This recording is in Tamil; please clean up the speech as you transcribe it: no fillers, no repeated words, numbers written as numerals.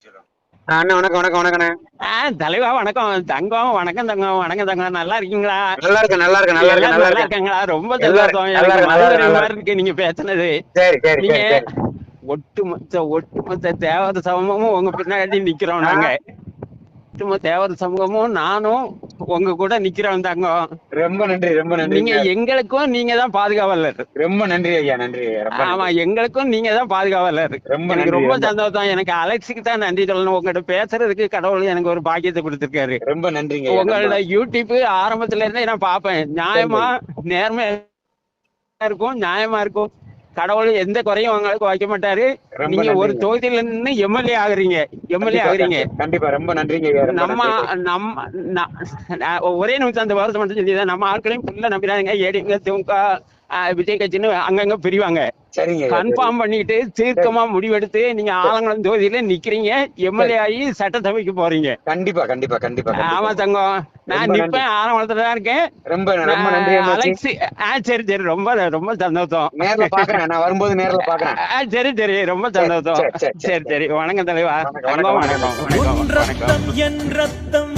அண்ணா வணக்கம் வணக்கம் வணக்கண்ணே. தலைவா வணக்கம் தங்கம். வணக்கம் தங்கம். வணக்கம் தங்கம். நல்லா இருக்கீங்களா? நல்லா இருக்கேன் நல்லா இருக்கேன் நல்லா இருக்கேன் எல்லாரும் நல்லா நல்லா இருக்கேன். இருக்காங்களா? ரொம்ப எல்லாரும் சந்தோஷம். நல்லா எனக்கு இருக்கு நல்லா இருக்கு மதுரை நல்லா மாதிரி இருக்கு. இருக்கு நீங்க பேசுனது. சரி சரி நீங்க சரி சரி. ஒட்டுமொத்த தேவத சமூகமும் உங்க பின்னாடி நிக்கிறோம் நாங்க. ஒட்டுமொத்த தேவத சமூகமும் நானும் உங்க கூட நிக்கிறோம் தங்கம். ரொம்ப நன்றி ரொம்ப நீங்க நன்றிங்க. எங்களுக்கும் நீங்க தான் பாதுகாவலர். ரொம்ப நன்றி ஐயா நன்றி ரொம்ப ஆமா, நன்றி. எங்களுக்கும் நீங்க தான் பாதுகாவலர். ரொம்ப எனக்கு நன்றி ரொம்ப ரொம்ப சந்தோஷம். எனக்கு அலெக்ஸுக்கு தான் நன்றி சொல்லணும். உங்ககிட்ட பேசுறதுக்கு கடவுள் எனக்கு ஒரு பாக்கியத்தை கொடுத்திருக்காரு. ரொம்ப நன்றிங்க ஐயா. ரொம்ப உங்களோட யூடியூப் ஆரம்பத்துல இருந்தே நான் பார்ப்பேன். நியாயமா நேர்மையா இருக்கும், நியாயமா இருக்கும். கடவுள் எந்த குறையும் உங்களுக்கு வைக்க மாட்டாரு. ரொம்ப நீங்க ஒரு நன்றிங்க. தொகுதியில நின்னு எம்எல்ஏ ஆகுறீங்க. எம்எல்ஏ கண்டிப்பா ஆகுறீங்க. கண்டிப்பா ரொம்ப நன்றிங்க ஐயா ரொம்ப நம்ம நன்றி. நம்ம ஒரே நிமிஷம் அந்த வார்த்தை மட்டும் சொல்லிதான். நம்ம ஆட்களையும் ஃபுல்லா நம்பிடாதீங்க. ஏடிங்க திமுக விஜய் கட்சின்னு அங்கங்க பிரிவாங்க. சரிங்க ஐயா சரி. கன்ஃபார்ம் பண்ணிட்டு தீர்க்கமா முடிவெடுத்து நீங்க ஆலங்குளம் தொகுதியில நிக்கிறீங்க. எம்எல்ஏ ஆகி சட்டசபைக்கு போறீங்க. கண்டிப்பா கண்டிப்பா கண்டிப்பா ஆமா கண்டிப்பா. தங்கம். நான் ரொம்ப நன்றி. நிப்பேன், ஆலங்குளத்துல தான் இருக்கேன். ரொம்ப ரொம்ப நன்றி அம்மாச்சி. அலெக்ஸ் சரி சரி, ரொம்ப ரொம்ப சந்தோஷம். நேர்ல பாக்குறேன் நான் வரும்போது நேர்ல பாக்குறேன். சரி சரி, ரொம்ப சந்தோஷம். சரி, சரி, சரி. சரி சரி, வணக்கம் தலைவா. வணக்கம், தங்கம் வணக்கம், வணக்கம் வணக்கம் உன் வணக்கம். ரத்தம் என் ரத்தம்